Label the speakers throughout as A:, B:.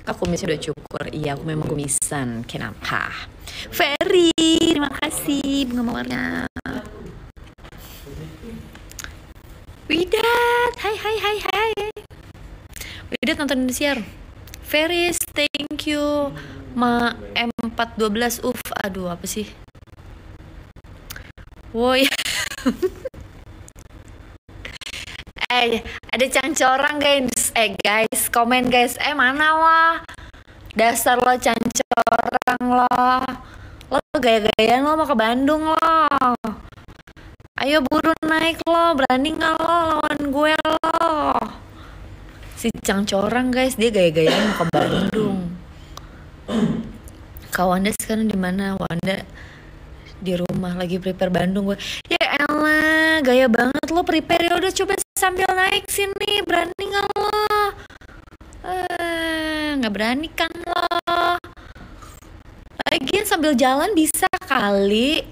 A: Aku kumisnya udah cukur. Iya, aku memang kumisan. Kenapa? Ferry, terima kasih bunga mawarnya. Widat, hai. Widat nonton Indosiar. Ferris, thank you. M412 aduh apa sih? Woi. Ada cancorang guys, komen guys. Mana wah? Dasar lo cancorang lo. Lo gaya-gayaan lo mau ke Bandung lo. Ayo buru naik lo, berani gak lo lawan gue lo? Si cancorang guys, dia gaya-gayaan mau ke Bandung. Kak Wanda sekarang di mana? Wanda di rumah lagi prepare Bandung gue. Ya elah, gaya banget lo prepare. Ya udah coba sambil naik sini, berani nggak lo? Nggak berani kan lo? Lagian sambil jalan bisa kali.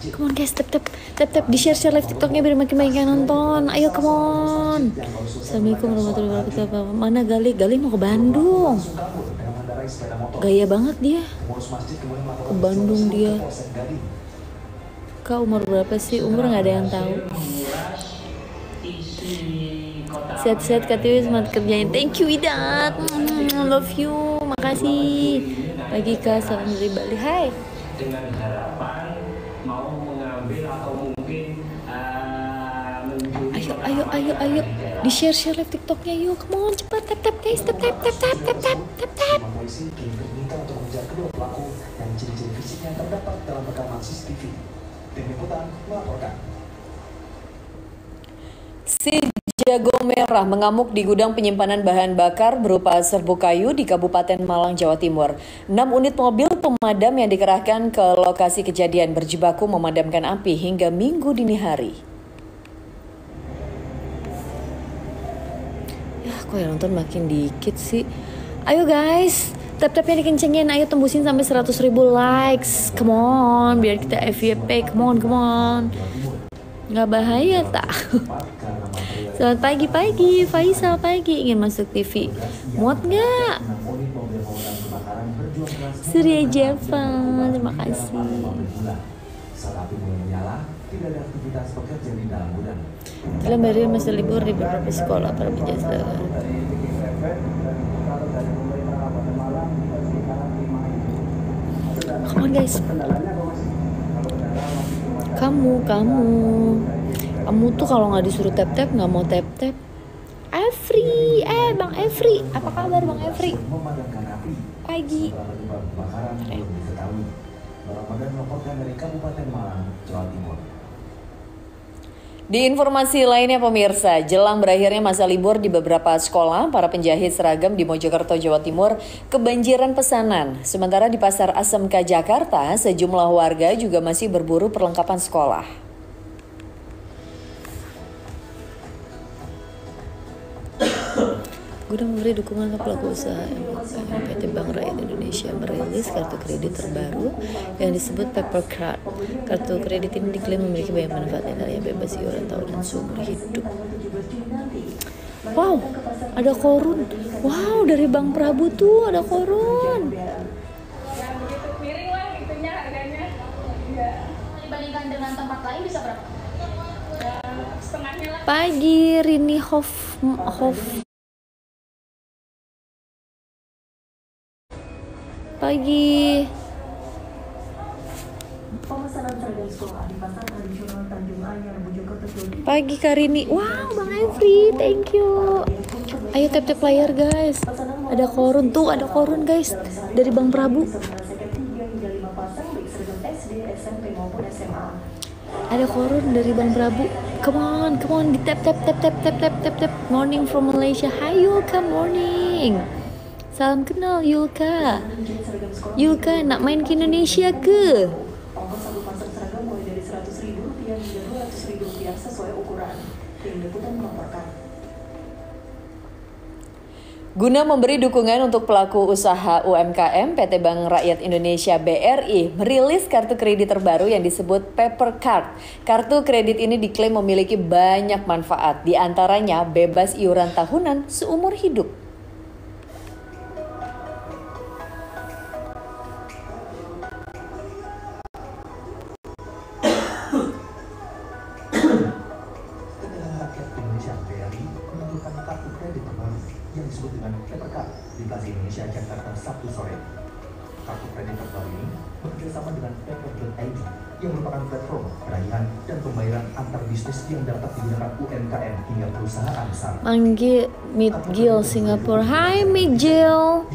A: Come on guys, tap di share live TikToknya biar makin banyak yang nonton. Ayo come on. Assalamualaikum warahmatullahi wabarakatuh. Mana Gali mau ke Bandung. Gaya banget dia. Ke Bandung dia. Kak umur berapa sih? Umur nggak ada yang tahu. Sehat-sehat Kak Tiwi, semangat kerjain. Thank you Widat. Love you. Makasih. Pagi Kak, salam dari Bali. Hai. Dengan harapan mau mengambil atau mungkin ayo di share live TikToknya yuk, come on cepat tap guys, tap. Polisi kini diminta untuk mengejar kedua pelaku yang ciri-ciri fisiknya terdapat dalam rekaman CCTV. Tim Liputan melaporkan. Si jago merah mengamuk di gudang penyimpanan bahan bakar berupa serbuk kayu di Kabupaten Malang, Jawa Timur. 6 unit mobil pemadam yang dikerahkan ke lokasi kejadian berjibaku memadamkan api hingga Minggu dini hari. Ya, kok yang nonton makin dikit sih. Ayo guys, tap-tapnya dikencengin. Ayo tembusin sampai 100.000 likes. Come on, biar kita FYP. Come on. Nggak bahaya tak? Selamat pagi, Faisal pagi ingin masuk TV. Muat nggak? Surya Java, terima kasih. Dalam hari masa libur di beberapa sekolah para penjajah. Come on guys. Kamu tuh kalau nggak disuruh tap nggak mau tap. Bang Efri, apa kabar Bang Efri? Pagi. Di informasi lainnya pemirsa, jelang berakhirnya masa libur di beberapa sekolah, para penjahit seragam di Mojokerto, Jawa Timur kebanjiran pesanan. Sementara di Pasar Asmk Jakarta, sejumlah warga juga masih berburu perlengkapan sekolah. Guna memberi dukungan ke pelaku usaha PT Bank Rakyat Indonesia merilis kartu kredit terbaru yang disebut Paper Card. Kartu kredit ini diklaim memiliki banyak manfaat antaranya bebas iuran tahunan seumur hidup. Wow, ada korun. Wow, dari Bank Prabu tuh ada korun. Miring lah itunya harganya. Dibandingkan dengan tempat lain bisa berapa? Setengahnya lah. Pagi Rini Hof. Pagi. Pagi Karini. Wow, Bang Every, thank you. Ayo tap layar guys. Ada korun tuh, ada korun guys dari Bang Prabu. Ada korun dari Bang Prabu. Come on, di tap. Morning from Malaysia. Hai Yulka, morning. Salam kenal Yulka. Yulka nak main ke Indonesia ke?
B: hingga Rp200.000 sesuai ukuran. Tim Liputan melaporkan.
C: Guna memberi dukungan untuk pelaku usaha UMKM, PT Bank Rakyat Indonesia BRI merilis kartu kredit terbaru yang disebut Paper Card. Kartu kredit ini diklaim memiliki banyak manfaat, di antaranya bebas iuran tahunan seumur hidup.
D: Yang disebut dengan Paper Card di Plaza Indonesia, Jakarta, Sabtu sore. Kartu kredit terbaru ini bekerjasama dengan Paper.id yang merupakan platform penagihan dan pembayaran antar bisnis yang dapat digunakan UMKM hingga perusahaan besar.
A: Manggil Meet Gil Singapore. Hai Meet Gil.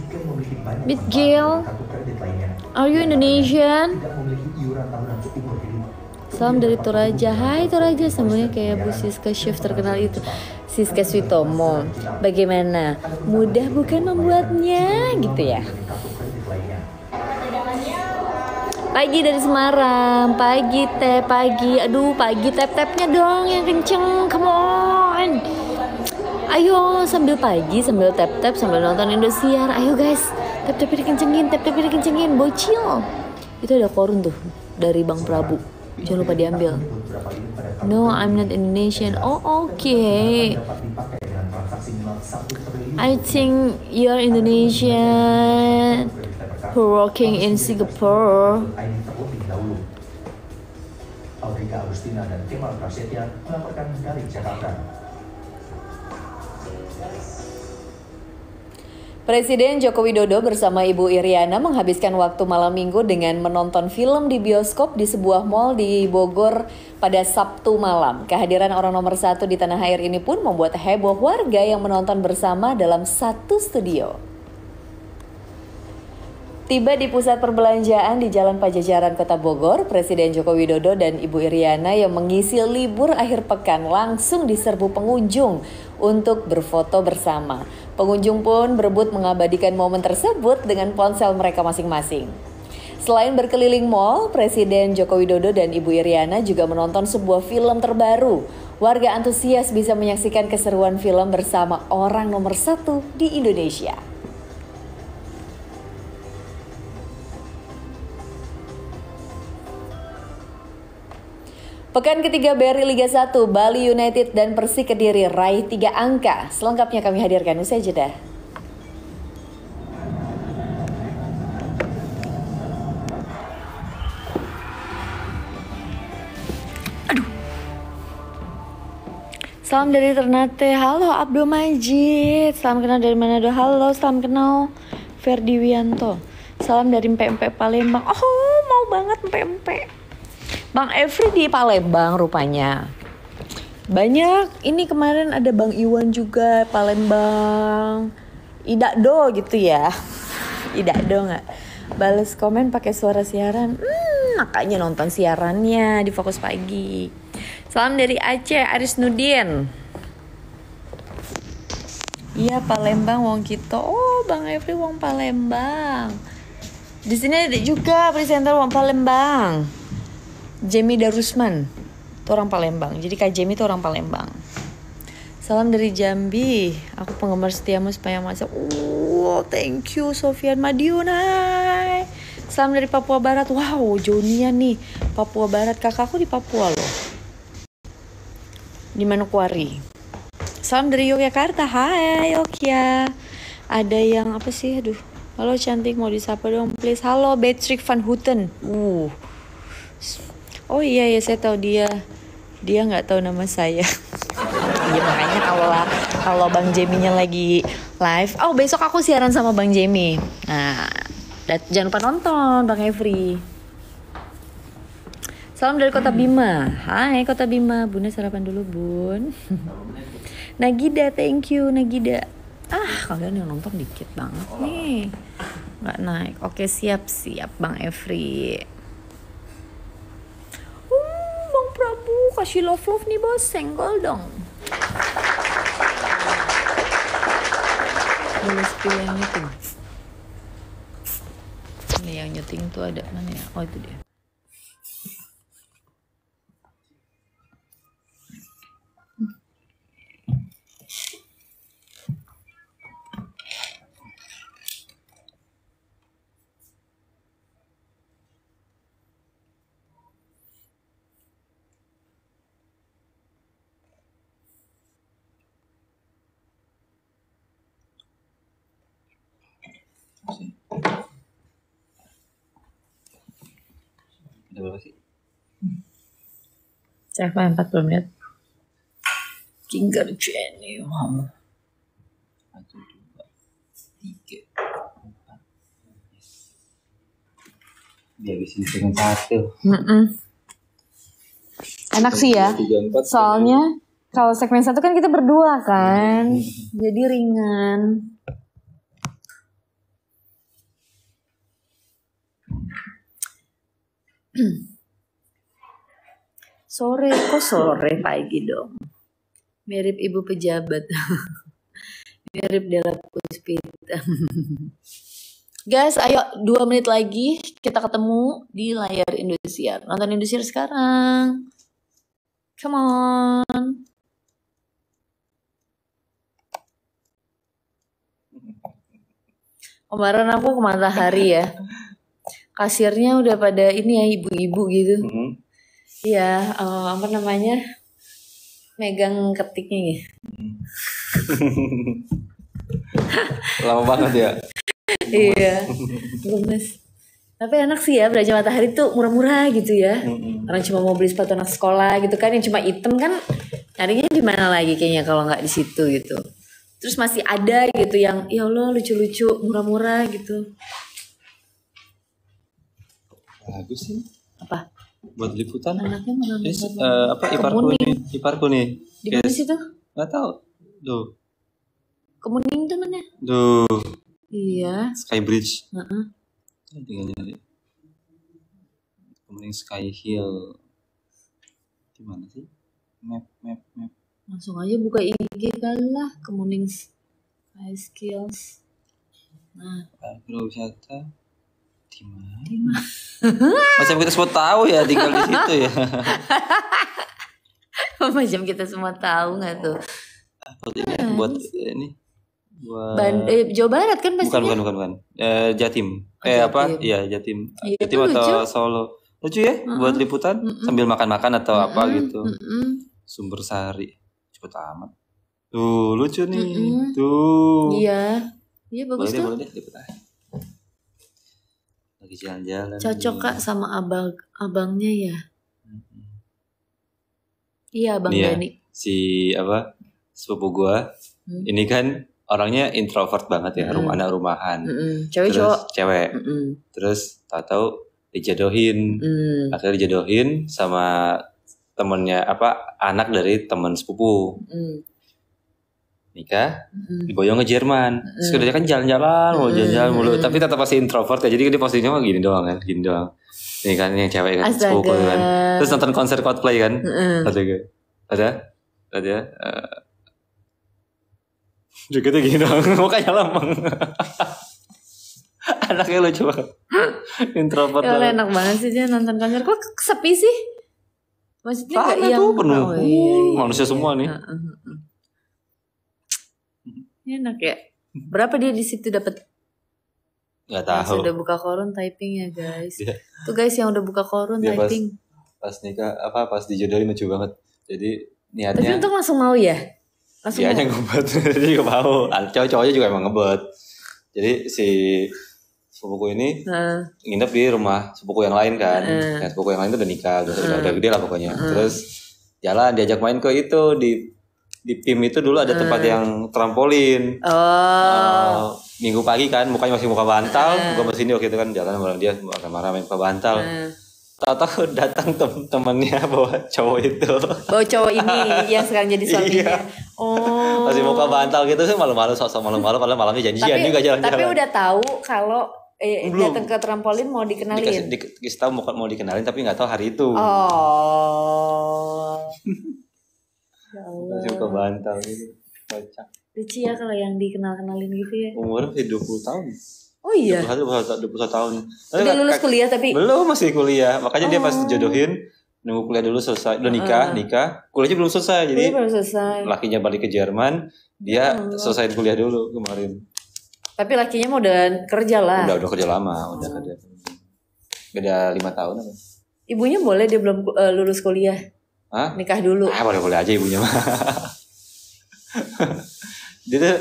A: Meet Gil. Are you Indonesian?
D: Tidak memiliki iuran tahunan seumur hidup.
A: Salam dari Toraja. Hai Toraja, semuanya kayak Bu Siska chef terkenal itu. Siska Switomo. Bagaimana? Mudah bukan membuatnya gitu ya. Pagi dari Semarang. Pagi teh, pagi. Aduh, pagi tap-tapnya dong yang kenceng. Come on. Ayo sambil pagi, sambil tap-tap, sambil nonton Indosiar. Ayo guys, tap-tapnya dikencengin, tap-tapnya dikencengin. Bocil. Itu ada korun tuh dari Bang Prabu. Jangan lupa diambil. No, I'm not Indonesian. Oh, okay. I think you're Indonesian who working in Singapore.
D: Aurika Agustina dan Kemal Prasetya melaporkan dari Jakarta.
C: Presiden Joko Widodo bersama Ibu Iriana menghabiskan waktu malam minggu dengan menonton film di bioskop di sebuah mal di Bogor pada Sabtu malam. Kehadiran orang nomor satu di tanah air ini pun membuat heboh warga yang menonton bersama dalam satu studio. Tiba di pusat perbelanjaan di Jalan Pajajaran Kota Bogor, Presiden Joko Widodo dan Ibu Iriana yang mengisi libur akhir pekan langsung diserbu pengunjung untuk berfoto bersama. Pengunjung pun berebut mengabadikan momen tersebut dengan ponsel mereka masing-masing. Selain berkeliling mall, Presiden Joko Widodo dan Ibu Iriana juga menonton sebuah film terbaru. Warga antusias bisa menyaksikan keseruan film bersama orang nomor satu di Indonesia. Pekan ketiga BRI Liga 1, Bali United dan Persik Kediri raih 3 angka. Selengkapnya kami hadirkan usai jeda. Aduh. Salam dari Ternate. Halo Abdul Majid. Salam kenal dari Manado. Halo, salam kenal Ferdi Wianto. Salam dari Empe-Empe Palembang. Oh, mau banget Empe-Empe. Bang Evri di Palembang rupanya. Banyak, ini kemarin ada Bang Iwan juga Palembang. Idakdo gitu ya. Idakdo gak? Balas komen pakai suara siaran. Makanya nonton siarannya di Fokus Pagi. Salam dari Aceh, Aris Nudin. Iya Palembang wong kita. Oh Bang Evri wong Palembang. Di sini ada juga presenter wong Palembang. Jamie Darusman, itu orang Palembang. Jadi Kak Jamie itu orang Palembang. Salam dari Jambi. Aku penggemar setiamu supaya masak. Thank you Sofian Madiun. Hai. Salam dari Papua Barat. Wow, Jonia nih. Papua Barat. Kakakku di Papua loh. Di Manokwari. Salam dari Yogyakarta. Hai Yogya. Ada yang apa sih? Aduh. Halo cantik, mau disapa dong please. Halo Patrick Van Houten. Oh iya ya, saya tahu dia nggak tahu nama saya. Ya makanya kalau Bang Jamie-nya lagi live, oh besok aku siaran sama Bang Jamie. Nah, jangan lupa nonton Bang Evri. Salam dari Kota Bima. Hai Kota Bima, Bunda sarapan dulu Bun. Nagida, thank you Nagida. Kalian yang nonton dikit banget nih, nggak naik. Oke siap Bang Evri. Prabu kasih love nih bos, senggol dong. Boleh spill yang nyeting. Ini yang nyeting tuh ada mana ya? Oh itu dia.
E: berapa sih?
C: Saya 40 menit. Tinggal Jenny. Wow.
E: 1, 2, 3, 4. Dihabisin dengan 1.
C: Enak sih ya.
E: 3, 4.
C: Soalnya kalau segmen 1 kan kita berdua kan. Jadi ringan. Sore, kok sore pagi dong. Mirip ibu pejabat. Mirip Della Puspita. Guys, ayo 2 menit lagi kita ketemu di layar Indosiar. Nonton Indosiar sekarang. Come on. Kemarin aku ke Matahari ya. Kasirnya udah pada ini ya, ibu-ibu gitu. Iya, apa namanya? Megang ketiknya gitu.
E: Lama banget ya.
C: Iya, gemes. Tapi enak sih ya, belanja Matahari tuh murah-murah gitu ya. Orang cuma mau beli sepatu anak sekolah gitu kan, yang cuma item kan, nyarinya di mana lagi kayaknya kalau nggak di situ gitu. Terus masih ada gitu yang, ya Allah lucu-lucu, murah-murah gitu.
E: Bagus sih.
C: Apa?
E: Buat liputan.
C: Anaknya mana?
E: Yes, iparku nih.
C: Di mana
E: Yes.
C: sih tuh?
E: Nggak tahu. Duh.
C: Kemuning tuh mana?
E: Duh.
C: Iya.
E: Skybridge.
C: Heeh.
E: Tinggal nyari. Kemudian Sky Hill. Gimana sih? Map.
C: Langsung aja buka IG kali lah, Kemuning High Skills. Nah,
E: Agrowisata. Di mana? Macam kita semua tahu ya, tinggal di situ ya.
C: macam kita semua tahu nggak tuh?
E: Buat ini. Buat
C: Jawa Barat kan pastinya.
E: Bukan. Jatim.
C: Jatim.
E: Apa? Iya, Jatim.
C: Iya,
E: Jatim
C: itu
E: atau
C: lucu.
E: Solo. Lucu ya buat liputan sambil makan-makan atau apa gitu. Sumber Sari. Cepet amat. Tuh, lucu nih. Tuh.
C: Iya. Iya bagus tuh.
E: Boleh deh liputan. Lagi jalan-jalan.
C: Cocok Kak sama abangnya ya. Iya, Abang
E: Nih ya,
C: Dani.
E: si apa? Sepupu gua. Ini kan orangnya introvert banget ya, anak rumahan.
C: Cewek
E: Terus
C: cowok.
E: cewek. Terus tahu-tahu dijodohin. Akhirnya dijodohin sama temennya anak dari teman sepupu. Nikah, diboyong ke Jerman. Terus dia kan jalan-jalan, mau jalan-jalan mulu, tapi tetap masih introvert ya. Jadi dia posisinya mah gini doang kan, gini doang. Ini kan yang cewek kan,
C: Astaga.
E: sepupu kan. Terus nonton konser Coldplay kan. Ada. Jogetnya gini doang, mukanya lambang. Anaknya lucu banget. Introvert
C: Ya Allah,
E: banget.
C: enak banget sih dia nonton konser. Kok sepi sih? Maksudnya nggak
E: Karena
C: yang
E: tuh penuh.
C: iya.
E: Manusia semua nih.
C: Enak ya. Berapa dia di situ dapat?
E: Nggak
C: Yang
E: tahu.
C: sudah buka koron typing ya guys.
E: Dia-
C: Tuh guys yang udah buka koron
E: Dia
C: typing.
E: Pas nikah pas dijodohin lucu banget. Jadi
C: Tapi
E: niatnya
C: untung langsung mau ya. Langsung
E: dia
C: mau.
E: hanya ngebet. Dia juga mau. Cowok-cowoknya juga emang ngebet. Jadi si sepupuku ini
C: Nah,
E: nginep di rumah sepupu yang lain kan. Nah, sepupu yang lain itu udah nikah, udah gede lah pokoknya. Terus jalan diajak main ke itu di PIM itu dulu ada tempat yang trampolin. Minggu pagi kan mukanya masih muka bantal, muka sini waktu itu kan jalan sama dia marah-marah main muka bantal. Tahu-tahu datang temennya bawa cowok itu.
C: bawa cowok ini yang sekarang jadi suaminya.
E: Iya.
C: Oh.
E: Masih muka bantal gitu sih malu-malu sosok malu-malu padahal malamnya janjian juga jalan-jalan.
C: Tapi udah tahu kalau
E: Belum.
C: datang ke trampolin mau dikenalin.
E: Dikasih tahu mau dikenalin tapi nggak tahu hari itu.
C: Oh. Ya Allah.
E: Masih muka bantal gitu. Kocak.
C: Lucu ya kalau yang dikenal-kenalin gitu ya.
E: Umurnya masih 20 tahun.
C: Oh iya.
E: 21 tahun.
C: Udah lulus kuliah tapi.
E: Belum, masih kuliah. Makanya dia pas dijodohin nunggu kuliah dulu selesai. Udah nikah. Kuliahnya belum selesai. Jadi
C: Kuliah baru selesai.
E: lakinya balik ke Jerman, dia selesai kuliah dulu kemarin.
C: Tapi lakinya mau udah kerja lah.
E: Udah kerja lama, udah kerja. Beda 5 tahun apa?
C: Ibunya boleh dia belum lulus kuliah.
E: Hah?
C: Nikah dulu.
E: Boleh aja ibunya mah. dia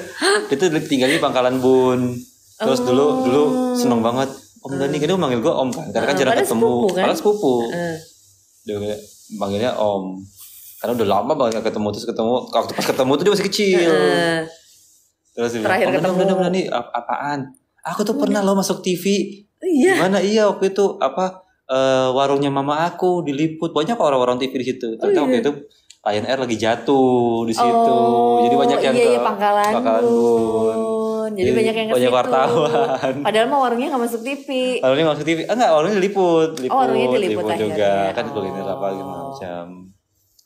E: tuh tinggal di Pangkalan Bun. Terus dulu seneng banget Om Dani kan dia manggil gue Om kan, karena kan jarang ketemu. Padahal sepupu. Dia manggilnya Om. Karena udah lama banget gak ketemu, terus waktu pas ketemu tuh dia masih kecil. Terus dia bilang, Om Dani apaan? Aku tuh pernah lo masuk TV.
C: Iya.
E: Gimana iya waktu itu warungnya mama aku diliput, banyak orang-orang TV di situ. Ternyata waktu itu Lion Air lagi jatuh di situ. Jadi banyak yang ke
C: Pangkalan Bun. Jadi banyak yang ke situ.
E: Banyak wartawan.
C: Padahal mah warungnya enggak masuk TV.
E: Warungnya masuk TV. Enggak, warungnya diliput.
C: Warungnya diliput
E: juga. Kan kuliner apa gitu macam.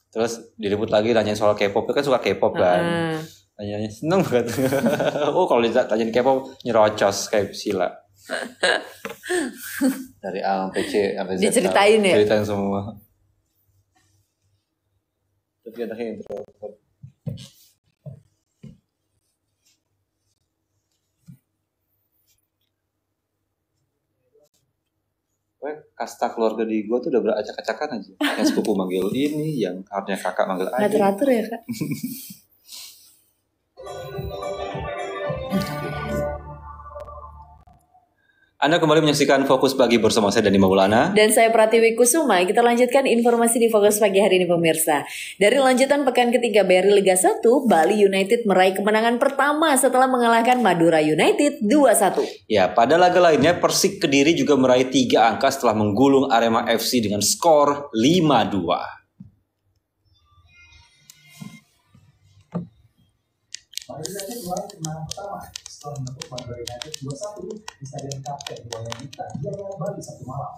E: Terus diliput lagi nanyain soal K-pop, kan suka K-pop kan. Tanyanya seneng banget. Kalau ditanyain K-pop nyerocos kayak Sila. Dari A sampai C sampai Z.
C: Diceritain ya?
E: Ceritain semua. Tapi anaknya introvert. Kasta keluarga di gue tuh udah beracak-acakan aja. Yang sepupu manggil ini, yang harusnya kakak manggil adik.
C: Nggak teratur ya kak?
E: Anda kembali menyaksikan Fokus Pagi bersama saya Dani Maulana.
C: Dan saya Pratiwi Kusuma. Kita lanjutkan informasi di Fokus Pagi hari ini pemirsa. Dari lanjutan pekan ketiga BRI Liga 1, Bali United meraih kemenangan pertama setelah mengalahkan Madura United 2-1.
E: Ya, pada laga lainnya Persik Kediri juga meraih 3 angka setelah menggulung Arema FC dengan skor 5-2.
D: Bali United meraih kemenangan pertama setelah menepuk Madura United 2-1 di Stadion Kapten Iwayan Dipta Gianyar Bali Sabtu malam.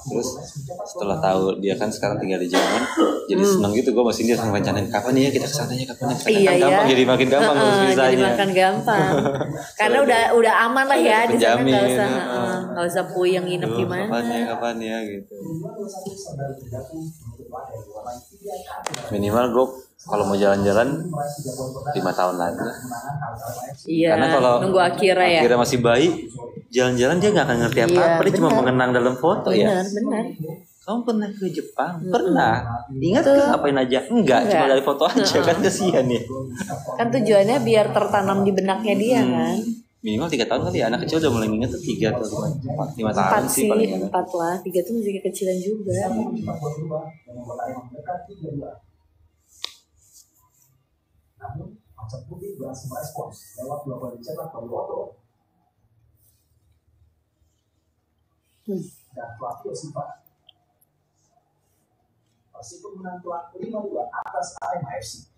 E: Terus setelah tahu dia kan sekarang tinggal di Jerman, jadi seneng gitu. Gue masih dia sama rencanain kapan ya kita kesananya, kapan ya kita
C: iya,
E: gampang, jadi makin gampang ngurus visanya.
C: Jadi makan gampang. Karena udah aman lah ya di sana, nggak usah puyeng nginep di mana.
E: Kapan ya gitu. Minimal gue kalau mau jalan-jalan 5 tahun lagi lah.
C: Iya.
E: Karena kalau
C: nunggu akhirnya
E: masih bayi, jalan-jalan dia nggak akan ngerti apa-apa. Dia cuma mengenang dalam foto ya.
C: Benar.
E: Kamu pernah ke Jepang? Pernah. Ingat ke ngapain aja? Enggak, cuma dari foto aja kan, kasihan ya.
C: Kan tujuannya biar tertanam di benaknya dia kan.
E: Minimal 3 tahun kali ya, anak kecil udah mulai ingat tuh 3 atau 5 tahun sih paling
C: 4 lah, 3 tuh masih kekecilan juga.
D: Namun, Macan Putih berhasil merespons lewat 2 gol dicetak oleh Otto dan Flavio Silva. Persib menang telak 5-2 atas Arema FC.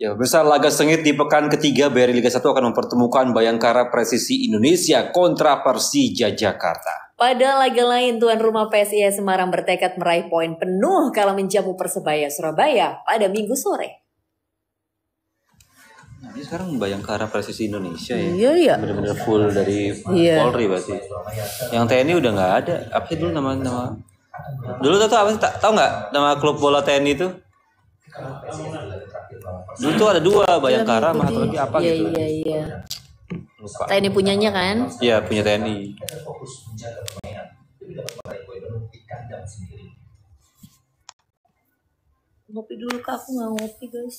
E: Ya, besar laga sengit di pekan ketiga BRI Liga 1 akan mempertemukan Bayangkara Presisi Indonesia kontra Persija Jakarta.
C: Pada laga lain, tuan rumah PSIS Semarang bertekad meraih poin penuh kala menjamu Persebaya Surabaya pada Minggu sore.
E: Nah, ini sekarang Bayangkara Presisi Indonesia ya.
C: Iya.
E: Benar-benar full dari Polri berarti. Yang TNI udah nggak ada. Apa sih dulu nama? Dulu tahu nggak nama klub bola TNI itu? Dulu tuh ada 2, Bayangkara sama satu lagi apa gitu.
C: Iya.
E: Lupa.
C: TNI punyanya kan?
E: Iya, punya TNI.
C: Ngopi dulu kak, aku nggak ngopi guys.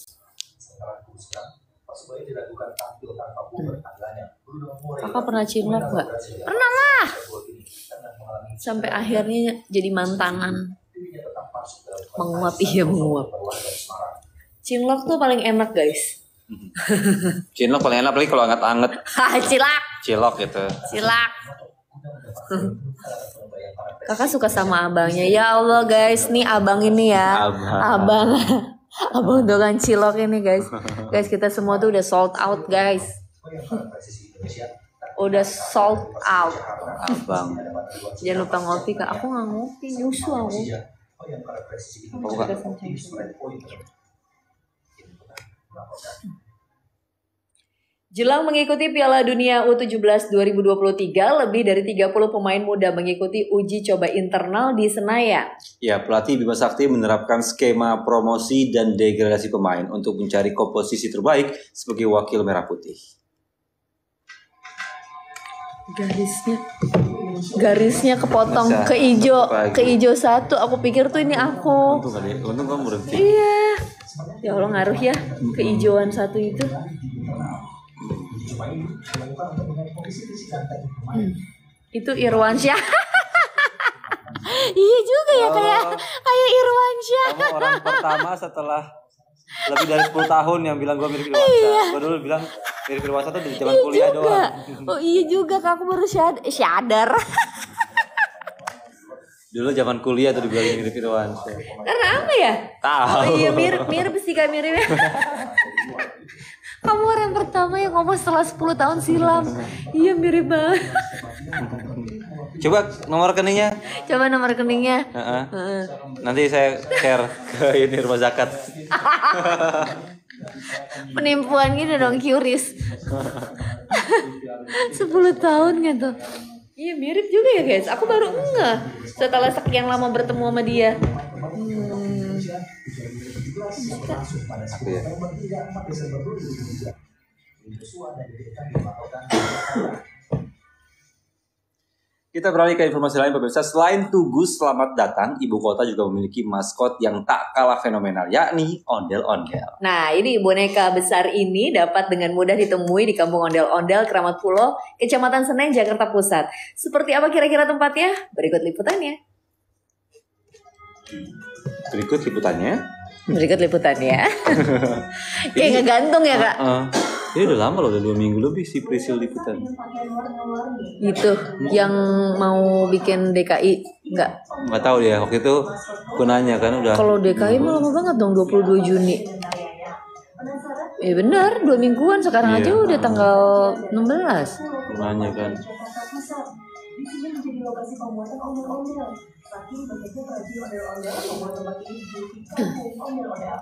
C: Kakak pernah cinlok nggak? Pernah lah. Sampai akhirnya jadi mantanan. Menguap. Cinlok tuh paling enak guys.
E: Cinlok paling enak lagi kalau anget-anget. Cilok gitu.
C: Cilak. Kakak suka sama abangnya. Ya Allah guys, nih abang ini ya. Abang doang cilok ini guys. Guys, kita semua tuh udah sold out guys. Udah sold out.
E: Abang.
C: Jangan lupa ngopi kak. Aku nggak ngopi, nyusu aku. Jelang mengikuti Piala Dunia U17 2023, lebih dari 30 pemain muda mengikuti uji coba internal di Senayan.
E: Ya, pelatih Bima Sakti menerapkan skema promosi dan degradasi pemain untuk mencari komposisi terbaik sebagai wakil Merah Putih.
C: Garisnya kepotong ke ijo satu. Aku pikir tuh ini aku.
E: Untung kamu berhenti.
C: Iya. Ya Allah, ngaruh ya kehijauan satu itu.
D: Peristiwa ini dilakukan untuk melihat kondisi fisik dan teknik pemain.
C: Itu Irwansyah. Iya juga ya, kayak Irwansyah.
E: Kamu orang pertama setelah lebih dari 10 tahun yang bilang gue mirip Irwansyah. Gue dulu bilang mirip Irwansyah tuh di zaman kuliah doang.
C: Oh iya juga, Kak, aku baru sadar.
E: Dulu zaman kuliah tuh dibilang mirip Irwansyah.
C: Karena apa ya?
E: Tahu.
C: Oh iya, mirip sih, Kak, mirip. Kamu orang pertama yang ngomong setelah 10 tahun silam. Iya, mirip banget.
E: Coba nomor rekeningnya.
C: Coba nomor rekeningnya.
E: Nanti saya share ke ini rumah zakat.
C: Penipuan gitu dong, curious. 10 tahun gitu. Iya, mirip juga ya, guys. Aku baru enggak setelah sekian lama bertemu sama dia.
E: Kita beralih ke informasi lain pemirsa. Selain Tugu Selamat Datang, ibu kota juga memiliki maskot yang tak kalah fenomenal, yakni ondel-ondel.
C: Nah, ini boneka besar ini dapat dengan mudah ditemui di Kampung Ondel-Ondel, Keramat Pulo, Kecamatan Senen, Jakarta Pusat. Seperti apa kira-kira tempatnya? Berikut liputannya. Berikut liputannya. Kayak ngegantung ya, Kak?
E: Ini udah lama loh, udah 2 minggu lebih si Prisil liputan.
C: Itu yang mau bikin DKI
E: Nggak tahu dia, waktu itu aku nanya kan udah.
C: Kalau DKI mah lama banget dong, 22 Juni. Benar, 2 mingguan sekarang aja udah tanggal 16.
E: Nanya kan.
B: Di sini menjadi lokasi pembuatan ondel-ondel. Saking banyaknya perajin ondel-ondel membuat tempat ini jadi kampung ondel-ondel.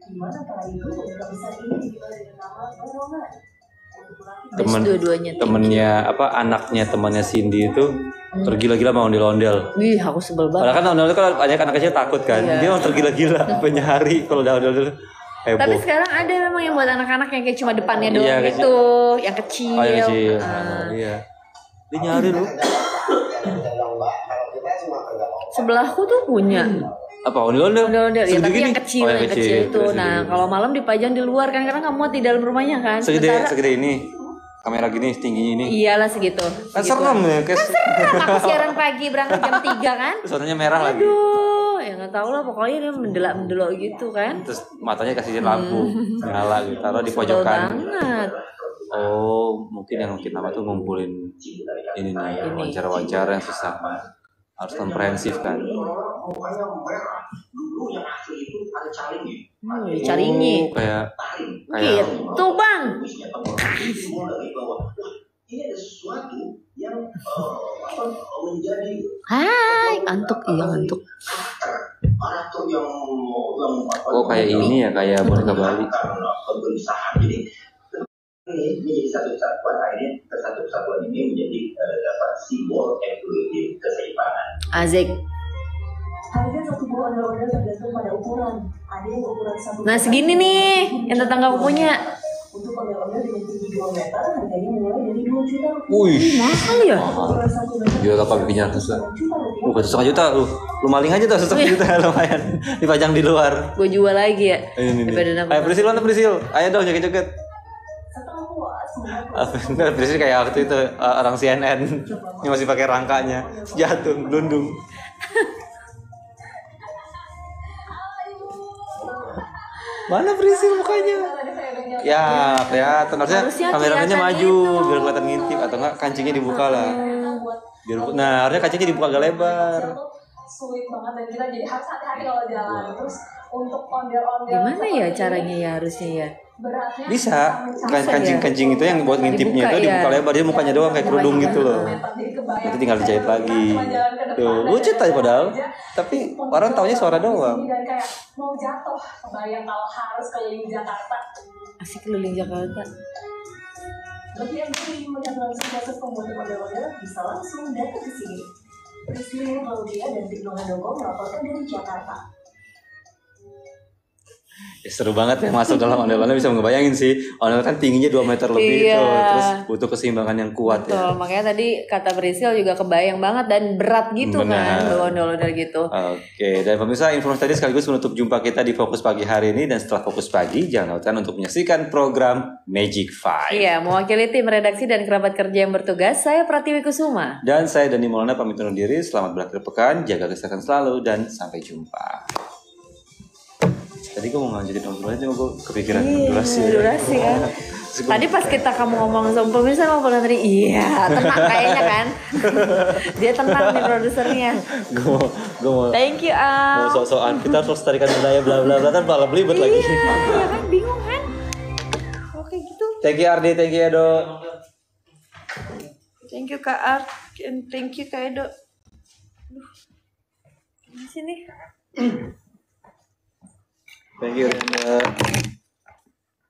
B: Di mana kala itu boneka besar ini dikenal dengan nama Barongan.
E: Anaknya temannya Cindy itu tergila-gila sama ondel-ondel.
C: Wih, aku sebel banget.
E: Padahal kan ondel-ondel kan banyak anak kecil takut kan. Dia mau tergila-gila sampai nyari kalau udah ondel-ondel.
C: Tapi sekarang ada memang yang buat anak-anak yang kayak cuma depannya doang gitu, yang kecil.
E: Oh, yang kecil. Iya. Dia nyari loh.
C: Sebelahku tuh punya.
E: Apa ondel-ondel?
C: Ondel-ondel ya, tapi yang kecil, yang kecil itu. Nah, kalau malam dipajang di luar kan, karena nggak muat di dalam rumahnya kan.
E: Segede ini. Kamera gini setinggi ini.
C: Iyalah segitu.
E: Kan serem ya,
C: serem. Aku siaran pagi berangkat jam 3 kan.
E: Terus warnanya merah lagi.
C: Aduh, ya nggak tahu lah, pokoknya dia mendelok gitu kan.
E: Terus matanya kasih lampu nyala gitu, taruh di pojokan.
C: Banget.
E: Oh, mungkin yang nama tuh ngumpulin ini nih, wawancara-wawancara yang susah. Harus komprehensif kan.
C: Caringi.
E: Kayak
C: gitu, Bang. Hai, ngantuk.
E: Oh, kayak ini ya, kayak boneka Bali.
F: Ini menjadi satu kesatuan, akhirnya kesatuan ini menjadi simbol ekologi keseimbangan.
C: Asik.
B: Harga satu buah ondel-ondel tergantung pada ukuran. Ada yang ukuran 1.
C: Nah, segini nih yang tetangga aku punya.
B: Untuk ondel-ondel dengan tinggi 2 meter, harganya mulai dari 2 juta rupiah.
E: Wih,
C: mahal ya?
B: Ukuran 1 meter.
E: Gila apa bikinnya susah. $1,5 juta lu maling aja tuh $1,5 juta lumayan. Dipajang di luar.
C: Gue jual lagi ya.
E: Ini. Ayo Prisil, mana Prisil? Ayo dong joget-joget. Prisil kayak waktu itu orang CNN yang masih pakai rangkanya jatuh gelundung. Mana Prisil mukanya? Ya kelihatan, harusnya kameranya maju biar kelihatan ngintip, atau enggak kancingnya dibuka lah. Nah harusnya kancingnya dibuka agak lebar.
B: Sulit banget dan kita jadi harus hati-hati kalau jalan. Terus untuk ondel-ondel
C: gimana ya caranya ya, harusnya ya?
E: Bisa kancing-kancing itu yang buat ngintipnya itu dibuka lebar, dia mukanya doang kayak kerudung gitu loh. Nanti tinggal dijahit lagi. Tuh lucu aja padahal, tapi orang taunya suara doang.
B: Dan kayak mau jatuh, kebayang kalau harus keliling Jakarta.
C: Asik keliling Jakarta.
B: Bagi yang ingin melihat langsung proses pembuatan ondel-ondel bisa langsung datang ke sini. Priscilla Claudia dan Tigno Handoko melaporkan dari Jakarta.
E: Ya, seru banget ya masuk dalam ondel-ondel, bisa ngebayangin sih. Ondel kan tingginya 2 meter lebih
C: Iya.
E: itu, terus butuh keseimbangan yang kuat
C: Betul,
E: ya.
C: makanya tadi kata Prisil juga kebayang banget dan berat gitu kan,
E: Benar.
C: bawa ondel-ondel gitu.
E: Oke, dan pemirsa, informasi tadi sekaligus menutup jumpa kita di Fokus Pagi hari ini. Dan setelah Fokus Pagi, jangan lupa untuk menyaksikan program Magic Five.
C: Iya, mewakili tim redaksi dan kerabat kerja yang bertugas, saya Pratiwi Kusuma.
E: Dan saya Dani Maulana pamit undur diri. Selamat berakhir pekan, jaga kesehatan selalu, dan sampai jumpa. Tadi gue mau ngajarin obrolan, cuma gue kepikiran durasi
C: kan. Tadi pas kamu ngomong sama pemirsa mau tadi, iya tenang kayaknya kan. Dia tenang nih produsernya.
E: Gue mau
C: Thank you
E: mau sok-sokan kita harus lestarikan budaya bla bla bla, kan malah belibet lagi.
C: Iya kan, bingung kan. Oke gitu.
E: Thank you Ardi, thank you Edo.
C: Thank you Kak Art, and thank you Kak Edo. Di sini.
E: Thank you Renda.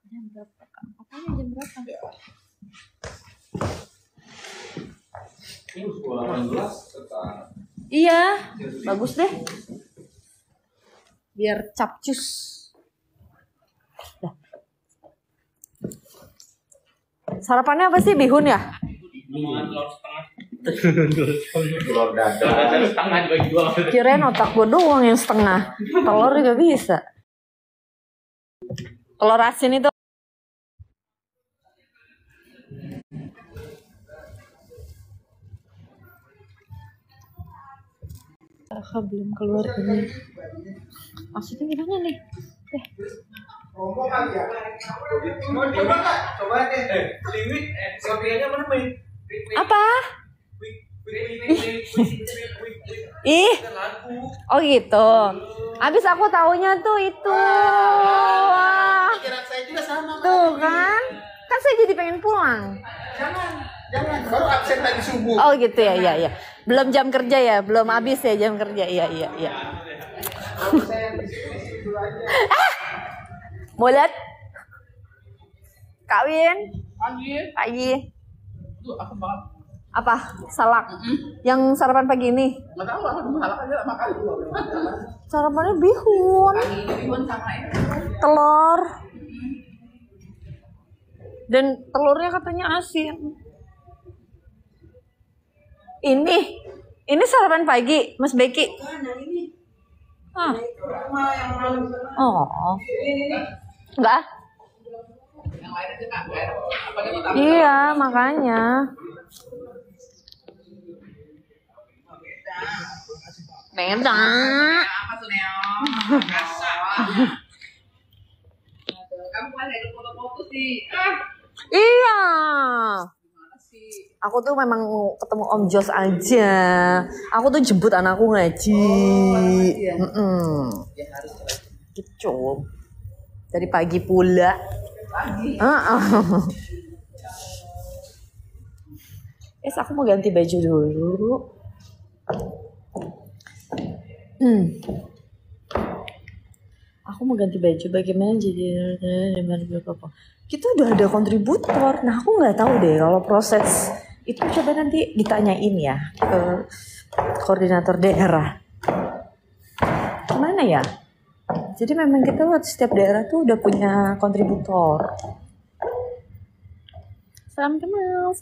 C: Jam berapa Kak? Apanya jam berapa? Iya, bagus deh. Biar capcus. Dah. Sarapannya apa sih, bihun ya? Kirain otak gue doang yang setengah. Telur juga bisa. Telur asin itu. Belum keluar ini. Maksudnya gimana nih?
G: Coba deh. Kopiannya mana, Mai?
C: Apa? Ih. Oh gitu. Abis aku taunya tuh itu. Wah. Tuh kan? Kan saya jadi pengen pulang.
G: Jangan. Baru absen tadi subuh.
C: Oh gitu ya, iya. Belum jam kerja ya, belum habis ya jam kerja. Iya. Mau lihat? Kawin? Pagi.
G: Tuh, aku banget.
C: Apa? Salak. Yang sarapan pagi ini?
G: Enggak tahu, aku malah aja makan dulu.
C: Sarapannya bihun.
G: Bihun sama itu.
C: Telur. Dan telurnya katanya asin. Ini sarapan pagi, Mas Beki. Ah. Oh. Enggak? Iya, makanya. Beda.
G: Kamu kan ada foto-foto sih.
C: Iya. Aku tuh memang ketemu Om Jos aja. Aku tuh jemput anakku ngaji. Gitu. Dari pagi pula. Aku mau ganti baju dulu. Aku mau ganti baju. Bagaimana jadi apa? Kita udah ada kontributor. Nah aku nggak tahu deh kalau proses itu, coba nanti ditanyain ya ke koordinator daerah. Gimana ya? Jadi memang kita setiap daerah tuh udah punya kontributor. Salam kenal.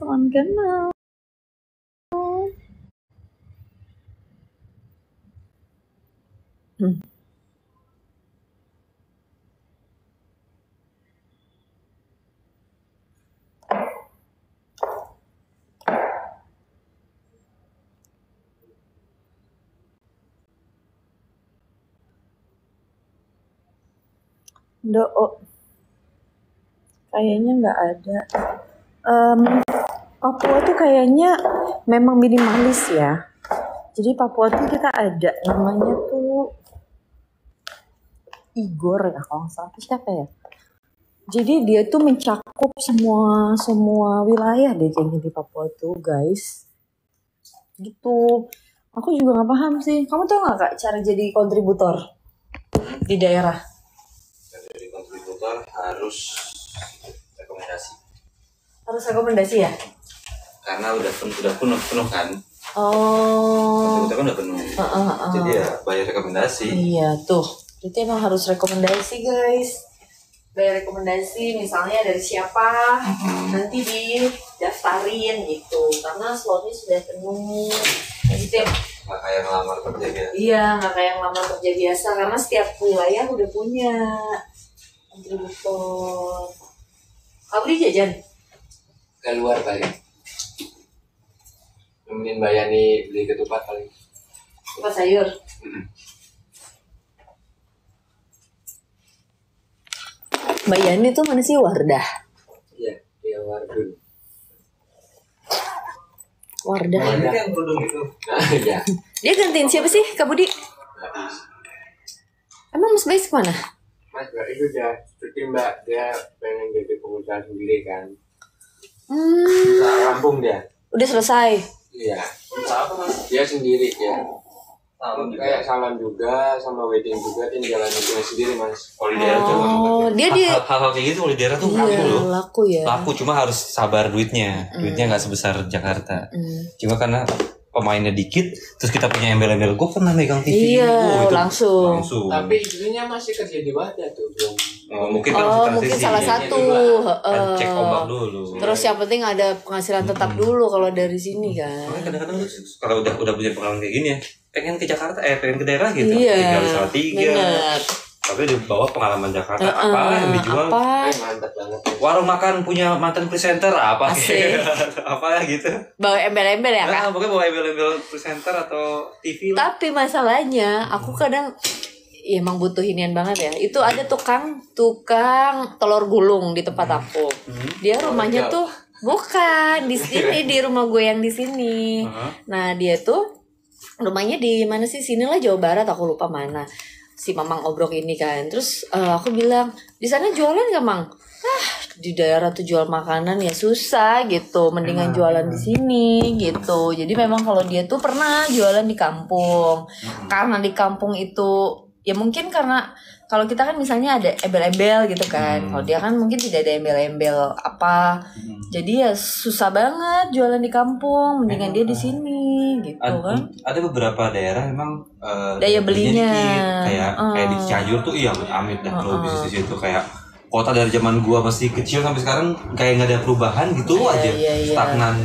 C: Kayaknya nggak ada. Papua tuh kayaknya memang minimalis ya. Jadi Papua tuh kita ada namanya tuh Igor ya kalau nggak salah. Siapa ya? Jadi dia tuh mencakup semua wilayah deh kayaknya di Papua tuh guys. Gitu. Aku juga nggak paham sih. Kamu tahu nggak Kak cara jadi kontributor di daerah?
E: Jadi kontributor harus rekomendasi.
C: Harus rekomendasi ya?
E: Karena udah penuh kan.
C: Oh.
E: Kontributor kan udah penuh. Jadi ya bayar rekomendasi.
C: Iya tuh. Itu emang harus rekomendasi guys. Bayar rekomendasi misalnya dari siapa, nanti didaftarin gitu. Karena slotnya sudah penuh. Gitu ya.
E: Nggak kayak ngelamar kerja biasa.
C: Iya, nggak kayak ngelamar kerja biasa karena setiap wilayah udah punya kontributor. Kamu beli jajan?
H: Keluar kali. Nemenin Bayani beli ketupat kali.
C: Ketupat sayur. Mbak Yani tuh mana sih Wardah?
H: Iya, dia Wardun.
C: Wardah.
E: Ini yang kerudung itu.
H: Nah, iya.
C: Dia gantiin siapa sih, Kak Budi? Emang Mas Bais kemana?
H: Mas Mbak itu udah cuti Mbak, dia pengen jadi pengusaha sendiri kan. Rampung dia.
C: Udah selesai.
H: Iya.
E: Apa Mas?
H: Dia sendiri ya.
E: Salam juga.
H: Kayak salam juga sama wedding juga dia jalan sendiri Mas.
E: Kalau di daerah tuh
C: Oh, dia di
E: hal-hal kayak gitu kalau di daerah tuh laku
C: iya,
E: loh.
C: laku ya.
E: Laku cuma harus sabar duitnya. Duitnya nggak sebesar Jakarta. Cuma karena pemainnya dikit, terus kita punya embel-embel. Gue pernah megang TV.
C: Iya,
E: itu
C: langsung.
H: Tapi istrinya masih kerja di Wadah tuh belum.
E: Mungkin kan
C: Oh,
E: transisi.
C: mungkin salah satu.
E: Kan cek ombak dulu.
C: Terus yang penting ada penghasilan tetap dulu kalau dari sini kan.
E: Makanya kadang-kadang kalau udah punya pengalaman kayak gini ya, pengen ke Jakarta, pengen ke daerah gitu.
C: Iya.
E: Tinggal di Salatiga.
C: Bener.
E: Tapi di bawah pengalaman Jakarta apa yang dijual?
C: Apa?
H: Mantap banget.
E: Warung makan punya mantan presenter apa?
C: Asik.
E: Apa gitu?
C: Bawa embel-embel ya
E: Nah,
C: Kak?
E: pokoknya bawa embel-embel presenter atau TV lah.
C: Tapi masalahnya aku kadang ya emang butuh inian banget ya. Itu ada tukang telur gulung di tempat aku. Dia rumahnya tuh bukan di sini, di rumah gue yang di sini. Nah, dia tuh rumahnya di mana sih? Sinilah Jawa Barat, aku lupa mana. Si Mamang Obrok ini kan. Terus aku bilang, "Di sana jualan gak, Mang?" Di daerah tuh jual makanan ya susah gitu, mendingan jualan di sini gitu. Jadi memang kalau dia tuh pernah jualan di kampung. Karena di kampung itu ya mungkin karena kalau kita kan misalnya ada embel-embel gitu kan. Kalau dia kan mungkin tidak ada embel-embel apa. Jadi ya susah banget jualan di kampung, mendingan dia di sini gitu kan.
E: Ada beberapa daerah memang
C: Daya belinya
E: dikit. Kayak di Cianjur tuh iya amit dah kalau bisnis di situ kayak kota dari zaman gua masih kecil sampai sekarang kayak nggak ada perubahan gitu aja, stagnan.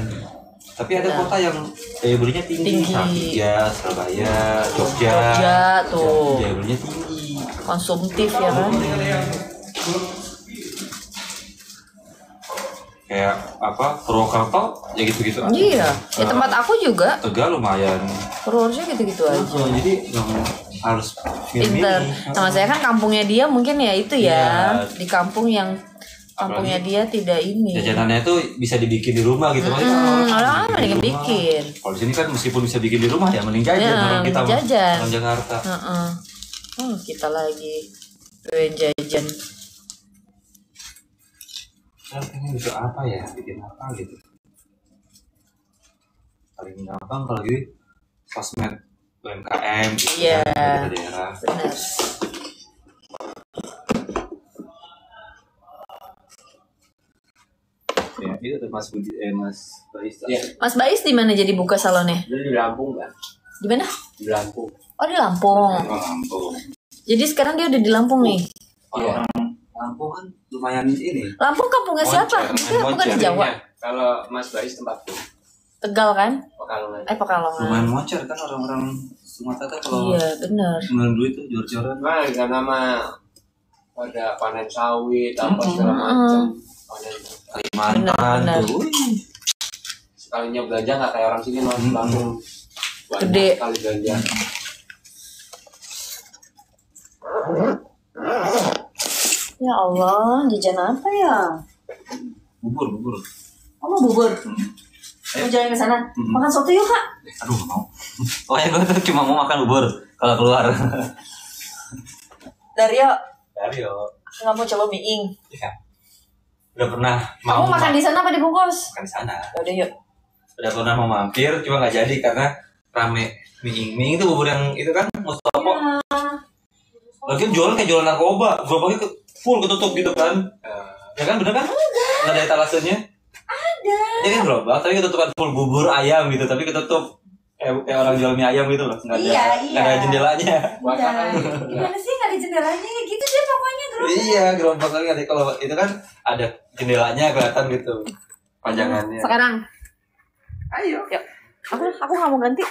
E: Tapi ada kota yang daya belinya tinggi. Salatiga, Surabaya, Jogja
C: tuh
E: daya belinya tinggi.
C: konsumtif ya kan.
E: Kayak apa Purwokerto ya gitu-gitu.
C: Iya, ya tempat aku juga
E: Tegal lumayan.
C: Purworejo gitu-gitu aja.
E: Jadi harus
C: Pinter. Sama saya kan kampungnya dia mungkin ya itu ya.
E: Iya.
C: Di kampung yang kampungnya dia tidak ini.
E: jajanannya tuh bisa dibikin di rumah gitu.
C: Orang mending bikin.
E: Kalau di sini kan meskipun bisa bikin di rumah ya mending jajan orang kita mah,
C: jajan.
E: orang Jakarta.
C: Kita lagi doyan jajan.
E: Saya pengen bisa apa ya, bikin apa gitu. Paling gampang kalau gitu sosmed UMKM gitu
C: Iya.
E: kan, di daerah.
C: Benar.
E: Ya, itu tuh Mas Budi, Mas Barista.
H: Iya.
C: Mas Bais di mana jadi buka salonnya?
H: Dia di Lampung kan?
C: Di mana?
H: Di Lampung.
C: Oh, di Lampung.
E: Lampung.
C: Jadi sekarang dia udah di Lampung nih.
E: Kalau orang Lampung kan lumayan ini.
C: Lampung kampungnya siapa? Bukan di Jawa.
H: Kalau Mas Bais tempatku.
C: Tegal kan?
H: Pekalongan.
C: Pekalongan.
E: Lumayan moncer kan orang-orang Sumatera kalau
C: Iya, benar.
E: ngeluarin duit tuh jor-joran.
H: Nah, karena mah pada panen sawit apa segala macam. Panen
E: Kalimantan
C: Benar.
E: tuh. Wih.
H: sekalinya belanja nggak kayak orang sini Mas, langsung banyak
C: Gede.
H: kali belanja.
C: Ya Allah, jajan apa ya?
E: Bubur.
C: Oh, mau bubur? Mau jalan ke sana? Makan soto yuk, Kak.
E: Aduh, nggak mau. Oh ya, gue tuh cuma mau makan bubur kalau keluar.
C: Dario,
E: Dario.
C: nggak mau coba mie ing?
E: Iya. Udah pernah
C: Kamu makan di sana apa dibungkus?
E: makan di sana.
C: Udah yuk.
E: Udah pernah mau mampir, cuma nggak jadi karena rame. Mie itu bubur yang itu kan Mustopo. Lagian jualan kayak jualan narkoba, gerobaknya full ketutup gitu kan? Ya kan, bener kan? Nggak ada etalasenya?
C: Ada.
E: Ya kan gerobak, tapi ketutupan full bubur ayam gitu, tapi ketutup kayak orang jual mie ayam gitu loh, nggak ada,
C: Iya.
E: nggak ada jendelanya.
H: Puasa kan
C: Gimana sih nggak ada
A: jendelanya ya gitu deh pokoknya gerobak.
E: Iya, gerobak kali nanti kalau itu kan ada jendelanya kelihatan gitu. Panjangannya.
A: Sekarang.
E: Ayo.
A: Yuk. Aku nggak mau ganti.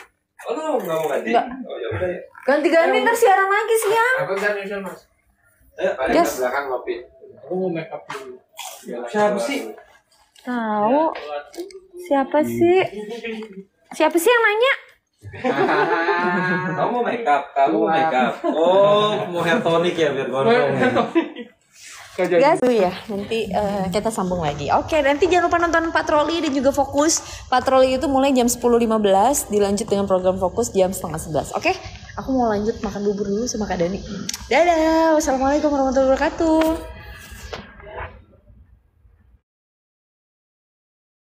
E: Oh, lu enggak mau ganti?
A: Enggak.
E: Oh, ya udah ya.
A: Ganti-ganti ntar siaran lagi siang.
H: Aku kan nyusul Mas.
E: Ayo,
H: Paling
A: Yes.
H: ke belakang ngopi. Aku mau make up dulu.
E: Siapa sih?
A: Tahu. Siapa sih? Siapa sih yang nanya?
E: Kamu mau make up? Kamu mau make up? Oh, mau hair tonic ya biar gondrong.
A: Guys, ya nanti kita sambung lagi. Oke, nanti jangan lupa nonton Patroli dan juga Fokus. Patroli itu mulai jam 10.15, dilanjut dengan program Fokus jam 10:30. Oke, aku mau lanjut makan bubur dulu sama Kak Dani. Dadah, wassalamualaikum warahmatullahi wabarakatuh.